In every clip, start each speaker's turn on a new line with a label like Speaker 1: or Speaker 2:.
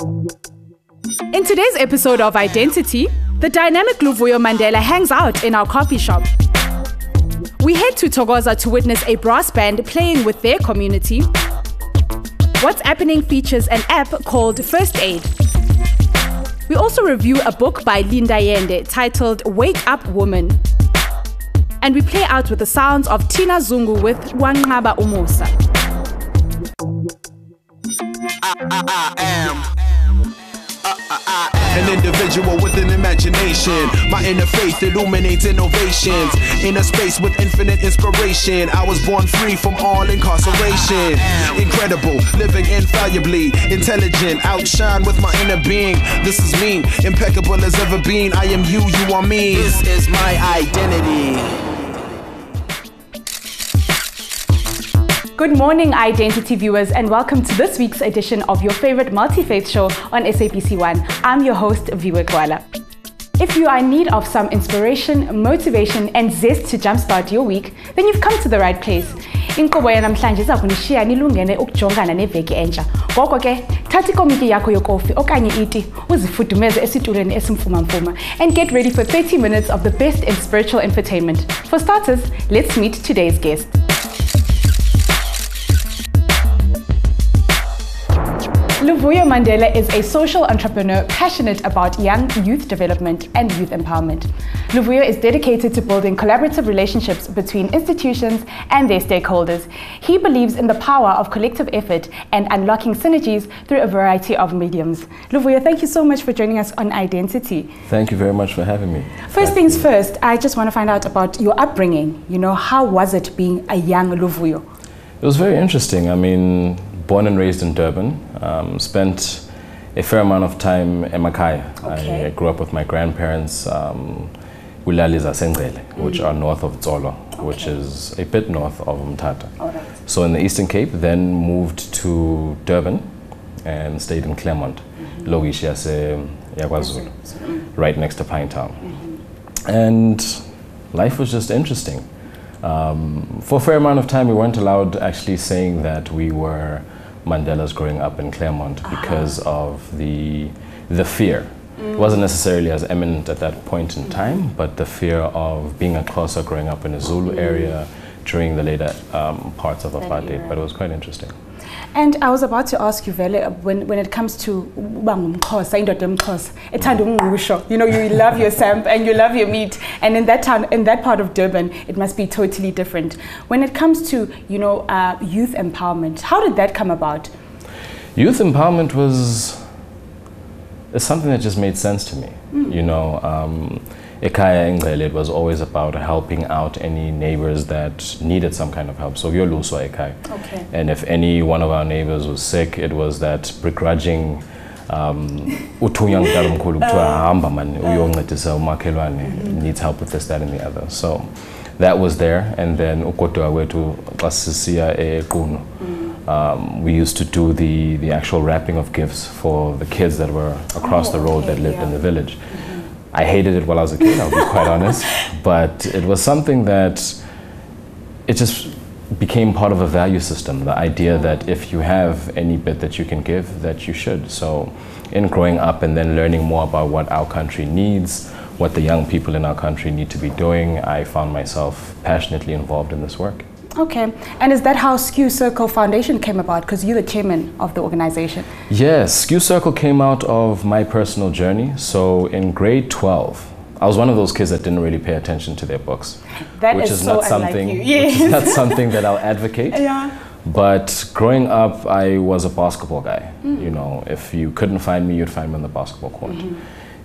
Speaker 1: In today's episode of Identity, the dynamic Luvuyo Mandela hangs out in our coffee shop. We head to Tokoza to witness a brass band playing with their community. What's APPenning features an app called First Aid. We also review a book by Linda Yende titled Wake Up Woman. And we play out with the sounds of Tina Zungu with Wanqaba Umusa.
Speaker 2: I am an individual with an imagination. My inner faith illuminates innovations. In a space with infinite inspiration, I was born free from all incarceration. Incredible, living infallibly, intelligent, outshine with my inner being. This is me, impeccable as ever been. I am you, you are me. This is my identity.
Speaker 1: Good morning, Identity viewers, and welcome to this week's edition of your favorite multi-faith show on SABC 1. I'm your host, Viwe. If you are in need of some inspiration, motivation, and zest to jumpstart your week, then you've come to the right place. Inkqubo yanamhlanje iza kunishiya nilungene ukujongana neveki entsha. Ngoko ke, thatha ikomiti yakho yokofi okanye iti uzifudumeze esitulweni esimfuma-mfuma and get ready for 30 minutes of the best in spiritual entertainment. For starters, let's meet today's guest. Luvuyo Mandela is a social entrepreneur passionate about young youth development and youth empowerment. Luvuyo is dedicated to building collaborative relationships between institutions and their stakeholders. He believes in the power of collective effort and unlocking synergies through a variety of mediums. Luvuyo, thank you so much for joining us on Identity.
Speaker 3: Thank you very much for having me.
Speaker 1: First things first, I just want to find out about your upbringing. You know, how was it being a young Luvuyo?
Speaker 3: It was very interesting. I mean, born and raised in Durban, spent a fair amount of time in Makhaya.
Speaker 1: Okay.
Speaker 3: I grew up with my grandparents, which are north of Tsolo, which is a bit north of Mthatha.
Speaker 1: Right.
Speaker 3: So in the Eastern Cape, then moved to Durban and stayed in Claremont, Logish Yakwazulu, right next to Pinetown. And life was just interesting. For a fair amount of time, we weren't allowed actually saying that we were Mandelas growing up in Claremont because of the fear. It wasn't necessarily as eminent at that point in time, but the fear of being a Xhosa growing up in a Zulu area during the later parts of apartheid, but it was quite interesting.
Speaker 1: And I was about to ask you, Vele, when it comes to you know, you love your samp and you love your meat, and in that town, in that part of Durban, it must be totally different. When it comes to, you know, youth empowerment, how did that come about?
Speaker 3: Youth empowerment is something that just made sense to me. You know, it was always about helping out any neighbors that needed some kind of help. So okay. And if any one of our neighbors was sick, it was that begrudging needs help with this, that, and the other. So that was there. And then we used to do the actual wrapping of gifts for the kids that were across the road that lived in the village. I hated it while I was a kid, I'll be quite honest, but it was something that it just became part of a value system, the idea that if you have any bit that you can give, that you should. So in growing up and then learning more about what our country needs, what the young people in our country need to be doing, I found myself passionately involved in this work.
Speaker 1: Okay, and is that how Skew Circle Foundation came about? Because you're the chairman of the organization.
Speaker 3: Yes, Skew Circle came out of my personal journey. So in grade 12, I was one of those kids that didn't really pay attention to their books.
Speaker 1: Which is so unlike you. Yes.
Speaker 3: Which is not something that I'll advocate.
Speaker 1: Yeah.
Speaker 3: But growing up, I was a basketball guy. You know, if you couldn't find me, you'd find me on the basketball court.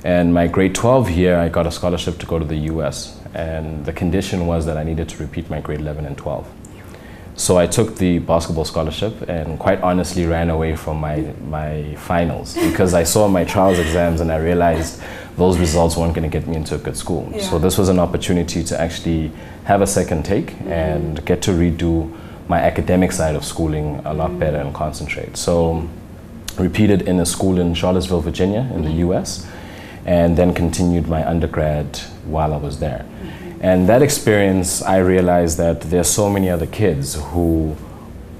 Speaker 3: And my grade 12 year, I got a scholarship to go to the US. And the condition was that I needed to repeat my grade 11 and 12. So I took the basketball scholarship and quite honestly ran away from my finals because I saw my trials exams and I realized those results weren't going to get me into a good school. Yeah. So this was an opportunity to actually have a second take and get to redo my academic side of schooling a lot better and concentrate. So repeated in a school in Charlottesville, Virginia in the US, and then continued my undergrad while I was there. And that experience, I realized that there's so many other kids who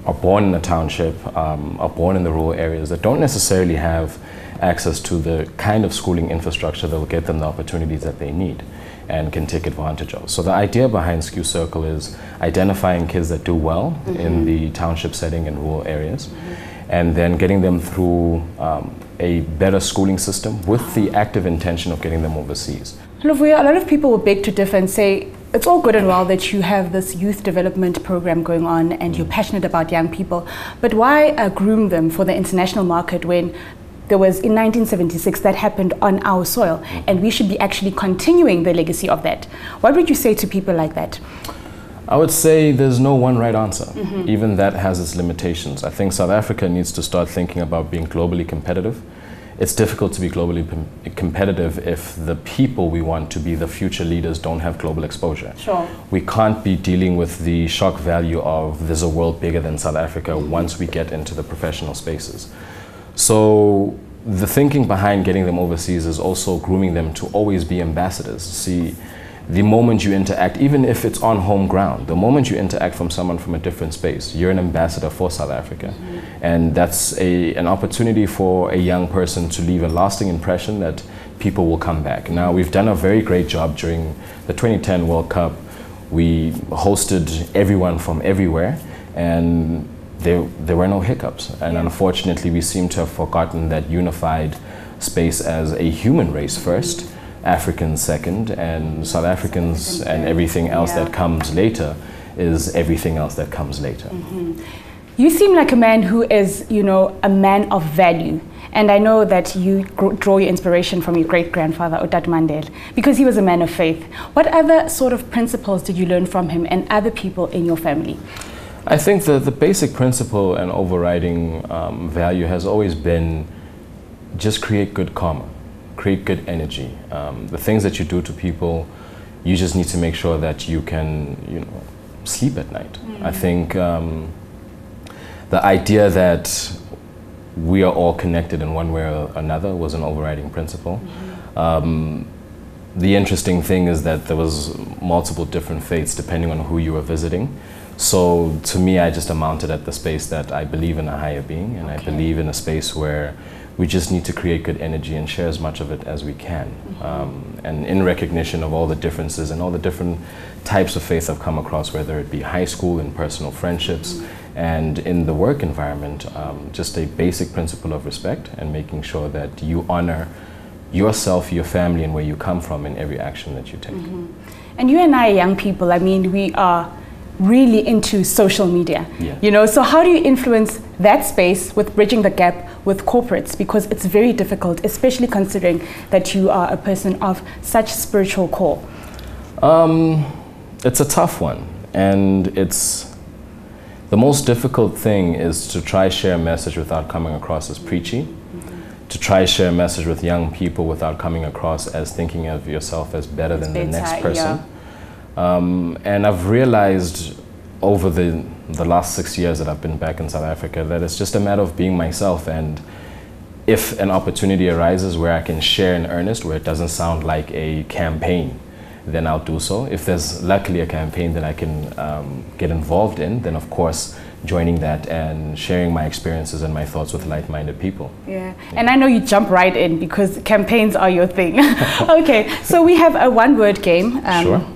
Speaker 3: are born in a township, are born in the rural areas that don't necessarily have access to the kind of schooling infrastructure that will get them the opportunities that they need and can take advantage of. So the idea behind Skew Circle is identifying kids that do well in the township setting and rural areas, and then getting them through a better schooling system with the active intention of getting them overseas.
Speaker 1: Luvuyo, a lot of people will beg to differ and say, it's all good and well that you have this youth development program going on and you're passionate about young people, but why groom them for the international market when there was, in 1976, that happened on our soil, and we should be actually continuing the legacy of that? What would you say to people like that?
Speaker 3: I would say there's no one right answer. Even that has its limitations. I think South Africa needs to start thinking about being globally competitive. It's difficult to be globally competitive if the people we want to be the future leaders don't have global exposure.
Speaker 1: Sure.
Speaker 3: We can't be dealing with the shock value of there's a world bigger than South Africa once we get into the professional spaces. So the thinking behind getting them overseas is also grooming them to always be ambassadors. See, the moment you interact, even if it's on home ground, the moment you interact from someone from a different space, you're an ambassador for South Africa. And that's an opportunity for a young person to leave a lasting impression that people will come back. Now, we've done a very great job during the 2010 World Cup. We hosted everyone from everywhere, and there were no hiccups. And unfortunately, we seem to have forgotten that unified space as a human race first, Africans second, and South Africans and everything else that comes later is everything else that comes later.
Speaker 1: You seem like a man who is, you know, a man of value. And I know that you draw your inspiration from your great-grandfather, Mandela, because he was a man of faith. What other sort of principles did you learn from him and other people in your family?
Speaker 3: I think the basic principle and overriding value has always been just create good karma, create good energy. The things that you do to people, you just need to make sure that you can, you know, sleep at night. I think the idea that we are all connected in one way or another was an overriding principle. The interesting thing is that there was multiple different faiths depending on who you were visiting. So to me, I just amounted at the space that I believe in a higher being, and I believe in a space where we just need to create good energy and share as much of it as we can. And in recognition of all the differences and all the different types of faith I've come across, whether it be high school and personal friendships, and in the work environment, just a basic principle of respect and making sure that you honor yourself, your family, and where you come from in every action that you take.
Speaker 1: And you and I are young people. I mean, we are really into social media, you know, so how do you influence that space with bridging the gap with corporates? Because it's very difficult, especially considering that you are a person of such spiritual core.
Speaker 3: It's a tough one, and it's the most difficult thing is to try share a message without coming across as preachy, to try share a message with young people without coming across as thinking of yourself as better than the next person. And I've realized over the last 6 years that I've been back in South Africa that it's just a matter of being myself, and if an opportunity arises where I can share in earnest, where it doesn't sound like a campaign, then I'll do so. If there's luckily a campaign that I can get involved in, then of course joining that and sharing my experiences and my thoughts with like-minded people.
Speaker 1: And I know you jump right in because campaigns are your thing. Okay, so we have a one-word game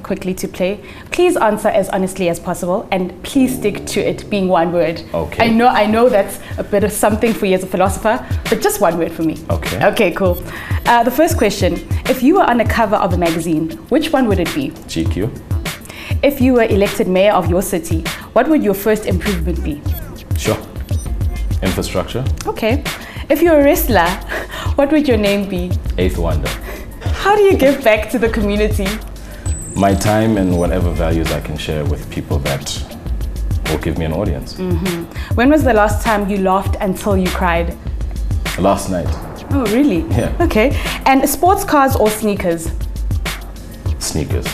Speaker 1: quickly to play. Please answer as honestly as possible, and please stick to it being one word.
Speaker 3: Okay.
Speaker 1: I know that's a bit of something for you as a philosopher, but just one word for me.
Speaker 3: Okay.
Speaker 1: Okay, cool. The first question: if you were on a cover of a magazine, which one would it be?
Speaker 3: GQ.
Speaker 1: If you were elected mayor of your city, what would your first improvement be?
Speaker 3: Sure. Infrastructure.
Speaker 1: Okay. If you're a wrestler, what would your name be?
Speaker 3: Eighth Wonder.
Speaker 1: How do you give back to the community?
Speaker 3: My time and whatever values I can share with people that will give me an audience.
Speaker 1: When was the last time you laughed until you cried?
Speaker 3: Last night.
Speaker 1: Oh, really?
Speaker 3: Yeah.
Speaker 1: Okay. And sports cars or sneakers?
Speaker 3: Sneakers.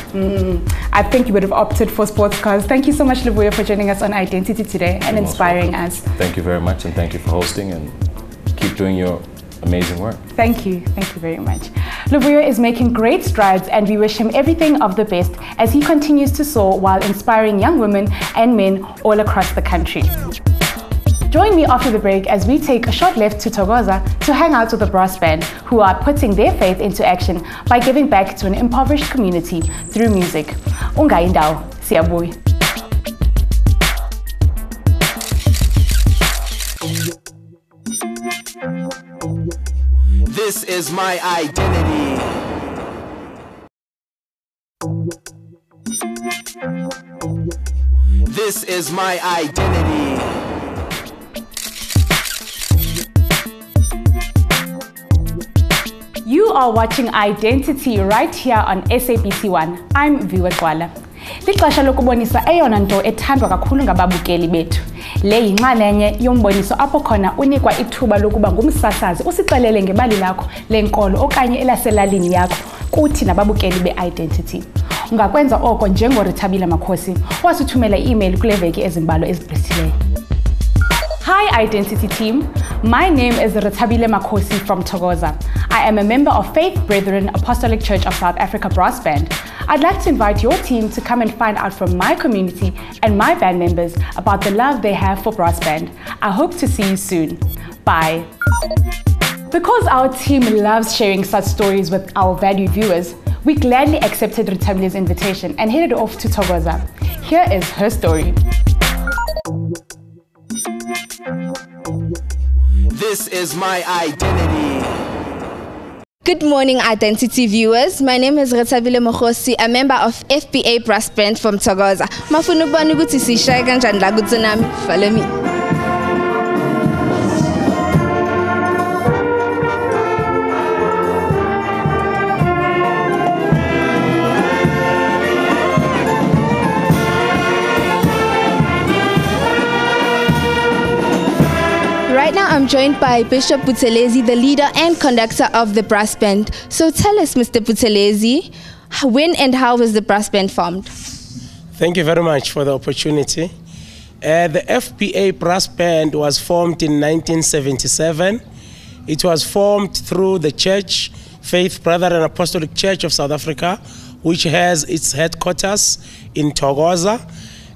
Speaker 1: I think you would have opted for sports cars. Thank you so much, Luvuyo, for joining us on Identity today and inspiring us.
Speaker 3: Thank you very much, and thank you for hosting, and keep doing your amazing work.
Speaker 1: Thank you very much. Luvuyo is making great strides, and we wish him everything of the best as he continues to soar while inspiring young women and men all across the country. Join me after the break as we take a short left to Tokoza to hang out with the brass band, who are putting their faith into action by giving back to an impoverished community through music. Ungayi ndawo, siyabuya.
Speaker 2: This is my identity. This is my identity.
Speaker 1: You are watching Identity right here on SABC 1. I'm Viwe Kwala. Lixesha lokubonisa eyona nto ethandwa kakhulu ngababukeli bethu. Le yinxalenye yomboniso apho khona unikwa ithuba lokuba ngumsasazi usixelele ngebali lakho lenkolo okanye elaselalini yakho kuthi nababukeli be-Identity. Ungakwenza oko njengoRethabile Makhosi wasithumela i-email kule veki ezimbalwa ezigqithileyo. Hi Identity team, my name is Rethabile Makhosi from Tokoza. I am a member of Faith Brethren Apostolic Church of South Africa Brass Band. I'd like to invite your team to come and find out from my community and my band members about the love they have for brass band. I hope to see you soon. Bye. Because our team loves sharing such stories with our valued viewers, we gladly accepted Rethabile's invitation and headed off to Tokoza. Here is her story.
Speaker 2: This is my identity.
Speaker 4: Good morning, Identity viewers. My name is Rethabile Makhosi, a member of FBA Brass Band from Tokoza. Mafuna ukubona ukuthi sishaya kanjani la kuthi nami. Follow me. Right now I'm joined by Bishop Buthelezi, the leader and conductor of the brass band. So tell us, Mr. Buthelezi, when and how was the brass band formed?
Speaker 5: Thank you very much for the opportunity. The FBA Brass Band was formed in 1977. It was formed through the church, Faith Brethren Apostolic Church of South Africa, which has its headquarters in Tokoza.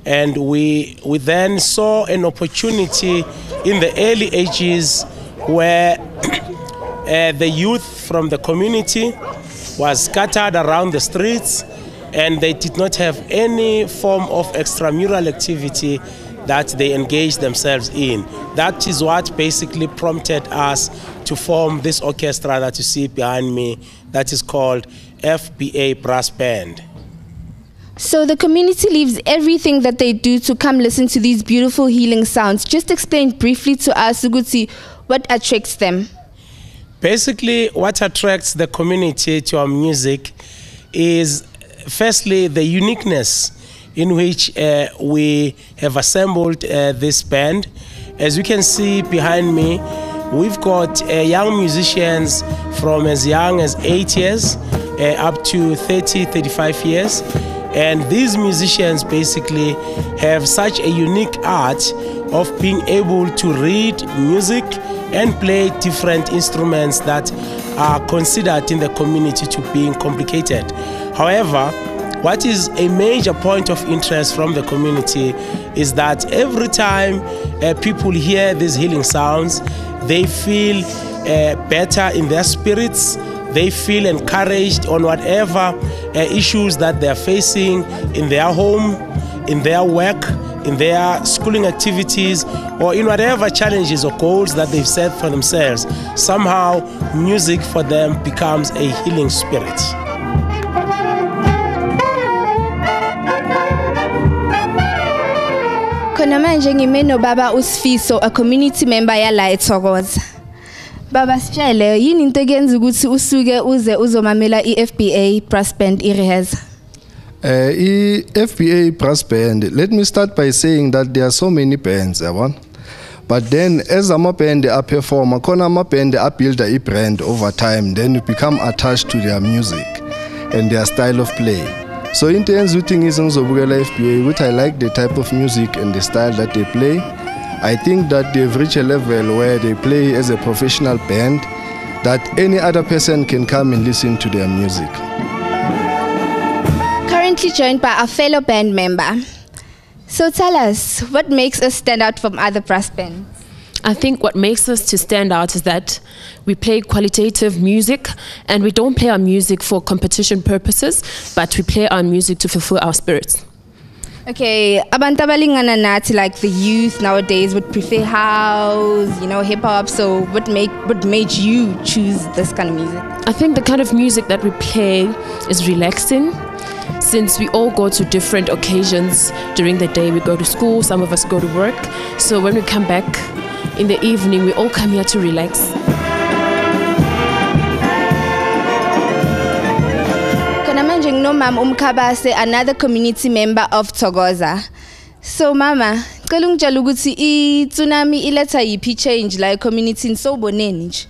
Speaker 5: And we then saw an opportunity in the early ages where the youth from the community was scattered around the streets and they did not have any form of extramural activity that they engaged themselves in. That is what basically prompted us to form this orchestra that you see behind me that is called FBA Brass Band.
Speaker 4: So the community leaves everything that they do to come listen to these beautiful healing sounds. Just explain briefly to us, Uguti, what attracts them?
Speaker 5: Basically, what attracts the community to our music is firstly the uniqueness in which we have assembled this band. As you can see behind me, we've got young musicians from as young as 8 years up to 30, 35 years. And these musicians basically have such a unique art of being able to read music and play different instruments that are considered in the community to being complicated. However, what is a major point of interest from the community is that every time people hear these healing sounds, they feel better in their spirits. They feel encouraged on whatever issues that they are facing in their home, in their work, in their schooling activities, or in whatever challenges or goals that they've set for themselves. Somehow, music for them becomes a healing spirit.
Speaker 4: Khona manje ngime no Baba uSifiso, a community member yala eThokoza. Baba sitshele yini into eyenza ukuthi usuke uze uzomamela iFBA Brass Band irehearsal?
Speaker 6: FBA Brass Band, let me start by saying that there are so many bands, but then as a band perform, a band build a brand over time, then you become attached to their music and their style of play. So in terms of things FBA, which I like the type of music and the style that they play. I think that they've reached a level where they play as a professional band that any other person can come and listen to their music.
Speaker 4: Currently joined by a fellow band member. So tell us, what makes us stand out from other brass bands?
Speaker 7: I think what makes us to stand out is that we play qualitative music, and we don't play our music for competition purposes, but we play our music to fulfill our spirits.
Speaker 4: Okay, abantu abalingana nathi, like the youth nowadays, would prefer house, hip hop. So what made you choose this kind of music?
Speaker 7: I think the kind of music that we play is relaxing. Since we all go to different occasions during the day, we go to school, some of us go to work. So when we come back in the evening, we all come here to relax.
Speaker 4: No, Ma'am Umkabase, another community member of Tokoza. So, Mama, kalungijala ukuthi i-tsunami iletha yiphi change la community insoboneni nje?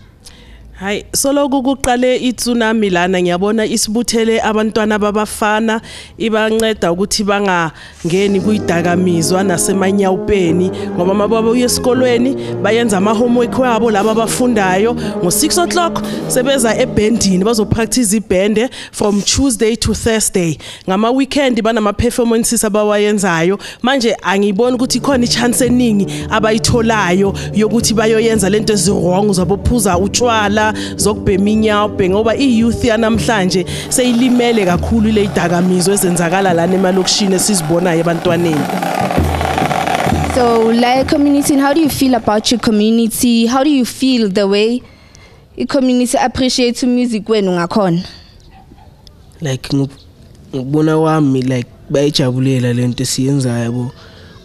Speaker 8: Hayi, soloku kuqale i-tsunami lana ngiyabona isibuthele abantwana babafana ibanceda ukuthi bangangeni kuyidakamizwa nasemanyawupeni ngoba mababa uye esikolweni bayenza ama homework wabo laba abafundayo ngo6 o'clock sebeza ebandini bazopractice iband from Tuesday to Thursday. Ngama weekend banama performances abawayenzayo. Manje angiboni ukuthi khona ichance eningi abayitholayo yokuthi bayoyenza lento ezirong uzabophuza utshwala zokubheminya ngoba i-youth yanamhlanje seyilimele kakhulu ile idakamizwe ezenzakala lana emalokishini esizibonayo ebantwaneni.
Speaker 4: So, like community, how do you feel about your community? How do you feel the way the community appreciates music when ungakhona?
Speaker 8: Like ngibona wami like bayijabulela lento siyenzayo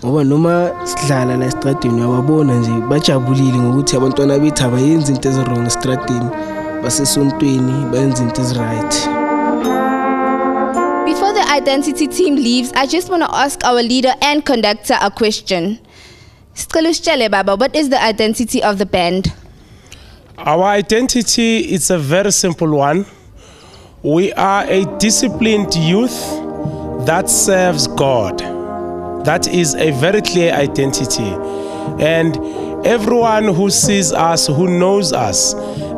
Speaker 8: ngoba noma sidlala la estradini yababona nje bajabulile ngokuthi abantwana bethu abayenzi into ezirong estradini basesontweni bayenza into eziright.
Speaker 4: Before the identity team leaves, I just want to ask our leader and conductor a question. Sicela usitshele baba, what is the identity of the band?
Speaker 5: Our identity is a very simple one. We are a disciplined youth that serves God. That is a very clear identity. And everyone who sees us, who knows us,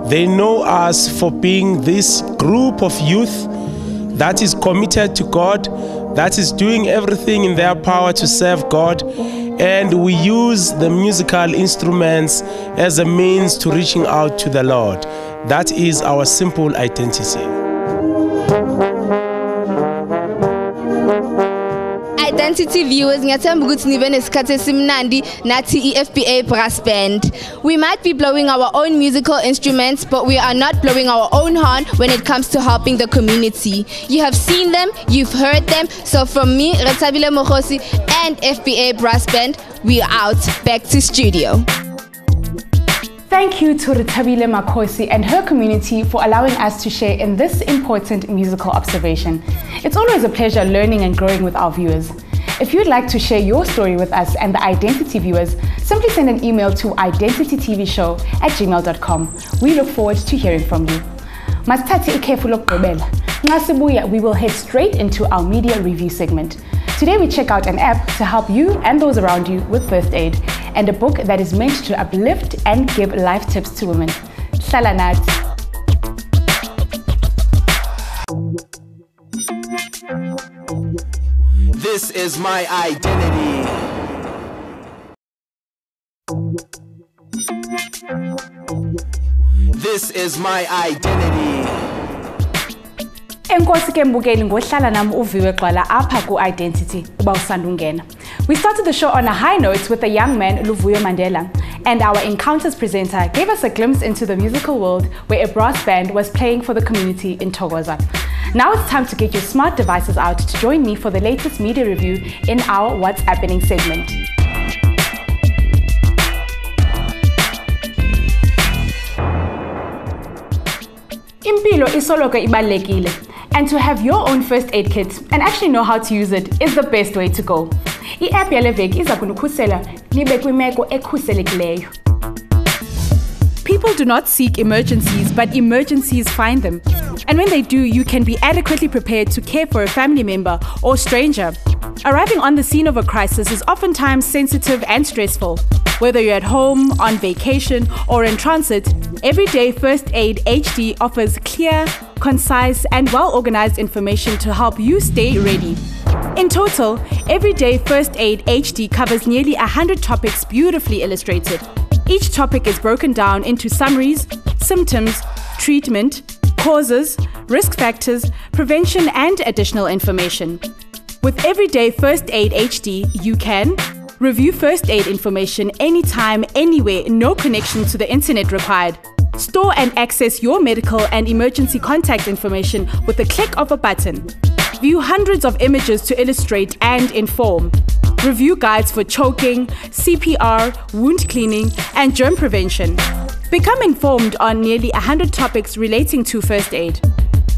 Speaker 5: they know us for being this group of youth that is committed to God, that is doing everything in their power to serve God. And we use the musical instruments as a means to reaching out to the Lord. That is our simple identity.
Speaker 4: Identity viewers, ngiyathemba ukuthi nibe nesikhathi esimnandi nathi i-FBA Brass Band. We might be blowing our own musical instruments, but we are not blowing our own horn when it comes to helping the community. You have seen them, you've heard them. So from me, Retabile Mokosi and FBA Brass Band, we are out. Back to studio.
Speaker 1: Thank you to Retabile Makosi and her community for allowing us to share in this important musical observation. It's always a pleasure learning and growing with our viewers. If you'd like to share your story with us and the Identity viewers, simply send an email to identitytvshow@gmail.com. We look forward to hearing from you. Masithathe ikhefu lokugqibela. Nxa sibuya, we will head straight into our media review segment. Today we check out an app to help you and those around you with first aid, and a book that is meant to uplift and give life tips to women. Hlala nathi.
Speaker 2: This is my identity. This is my identity.
Speaker 1: Enkosi ke mbukeli ngohlala nami uviwe xwala apha ku-Identity uba usanda ungena. We started the show on a high note with the young man Luvuyo Mandela, and our Encounters presenter gave us a glimpse into the musical world where a brass band was playing for the community in Tokoza. Now it's time to get your smart devices out to join me for the latest media review in our What's Happening segment. Impilo isoloko ibalulekile, and to have your own first aid kit and actually know how to use it is the best way to go. I-app yale veki iza kunikhusela nibe kwimeko ekhuselekileyo. People do not seek emergencies, but emergencies find them. And when they do, you can be adequately prepared to care for a family member or stranger. Arriving on the scene of a crisis is oftentimes sensitive and stressful. Whether you're at home, on vacation, or in transit, Everyday First Aid HD offers clear, concise, and well-organized information to help you stay ready. In total, Everyday First Aid HD covers nearly 100 topics beautifully illustrated. Each topic is broken down into summaries, symptoms, treatment, causes, risk factors, prevention, and additional information. With Everyday First Aid HD, you can review first aid information anytime, anywhere, no connection to the internet required. Store and access your medical and emergency contact information with the click of a button. View hundreds of images to illustrate and inform. Review guides for choking, CPR, wound cleaning, and germ prevention. Become informed on nearly 100 topics relating to first aid.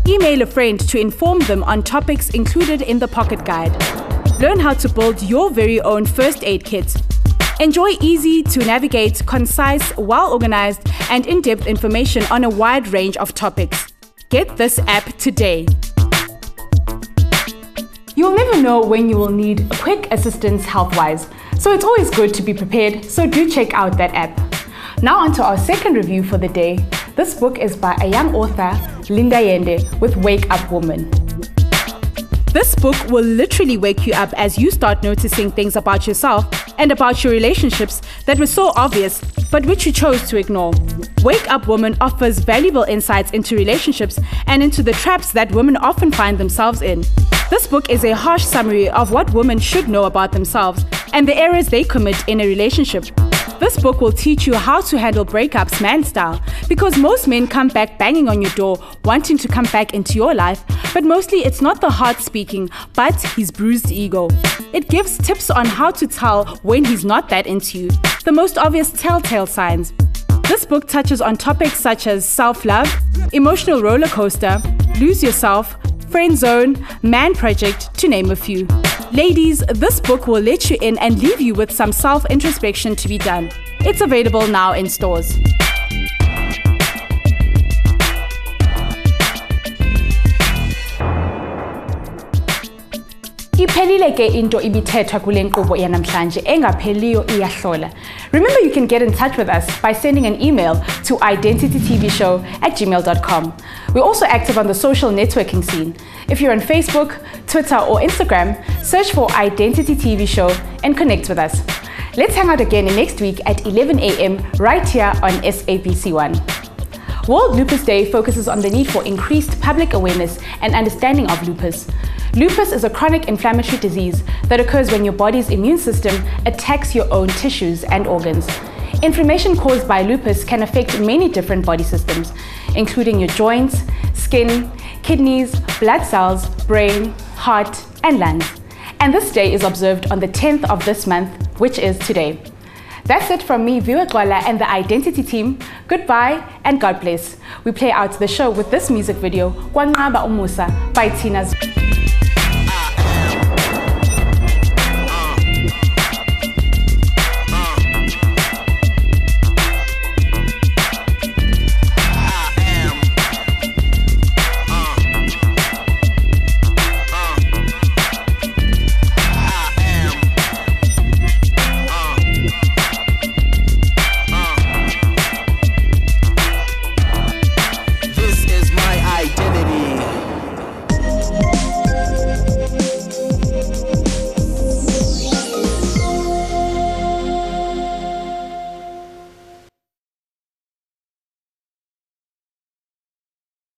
Speaker 1: Email a friend to inform them on topics included in the pocket guide. Learn how to build your very own first aid kit. Enjoy easy to navigate, concise, well-organized, and in-depth information on a wide range of topics. Get this app today. You'll never know when you will need quick assistance health-wise, so it's always good to be prepared, so do check out that app. Now onto our second review for the day. This book is by a young author, Linda Yende, with Wake Up Woman. This book will literally wake you up as you start noticing things about yourself and about your relationships that were so obvious, but which you chose to ignore. Wake Up Woman offers valuable insights into relationships and into the traps that women often find themselves in. This book is a harsh summary of what women should know about themselves and the errors they commit in a relationship. This book will teach you how to handle breakups man style, because most men come back banging on your door wanting to come back into your life, but mostly it's not the heart speaking, but his bruised ego. It gives tips on how to tell when he's not that into you, the most obvious telltale signs. This book touches on topics such as self-love, emotional roller coaster, lose yourself, friend zone, man project, to name a few. Ladies, this book will let you in and leave you with some self-introspection to be done. It's available now in stores. Iphelile ke into ibithethwa kule nkqubo yanamhlanje engapheliyo iyahlola. Remember, you can get in touch with us by sending an email to identitytvshow@gmail.com. We're also active on the social networking scene. If you're on Facebook, Twitter, or Instagram, search for Identity TV Show and connect with us. Let's hang out again next week at 11 a.m. right here on SABC1. World Lupus Day focuses on the need for increased public awareness and understanding of lupus. Lupus is a chronic inflammatory disease that occurs when your body's immune system attacks your own tissues and organs. Inflammation caused by lupus can affect many different body systems, including your joints, skin, kidneys, blood cells, brain, heart, and lungs. And this day is observed on the 10th of this month, which is today. That's it from me, Toaza, and the Identity team. Goodbye and God bless. We play out the show with this music video, Kwanqaba Umusa by Tina's.